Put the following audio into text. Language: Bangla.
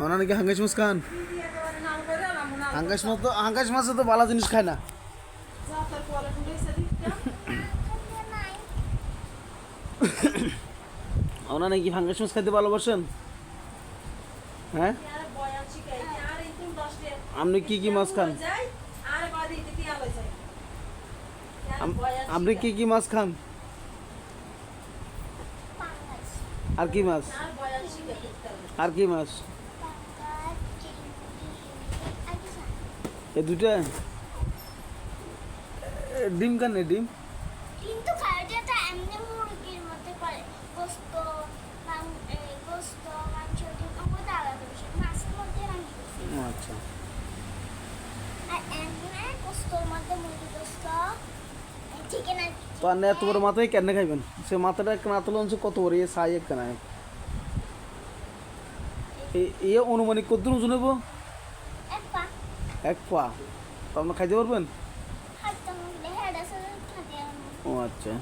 ওনা নাকি হাঙ্গাস মাছ খান? হাঙ্গাস মাছে তো ভালো জিনিস খায় না। ওনা নাকি হাঙ্গাস মাছ খাইতে ভালোবাসেন? হ্যাঁ, আপনি কি কি মাছ খান? আপনি কি কি মাছ খান? আর কি মাছ? আর কি মাছ? এই দুটা। ডিম খান? ডিম কিন্তু খাওয়াটা এমনি মুরগির মধ্যে করে গোস্ত গোস্ত মাংস ডিম ওগুলো আলাদা বিষয় মাছের মধ্যে রান্না করছি। আচ্ছা, আর এমনি গোস্তর মধ্যে মুরগি গোস্ত চিকেন আর তো আপনি এত বড় মাথায় কেন খাইবেন? সে মাথাটা না তুলে আনছে কত বড়, এ সাই এক কেনা এ অনুমানিক কত ওজন হইব? এক পা এক পা। তো আপনি খাইতে পারবেন? খাইতে হলে হেড আছে খাতে ও আচ্ছা।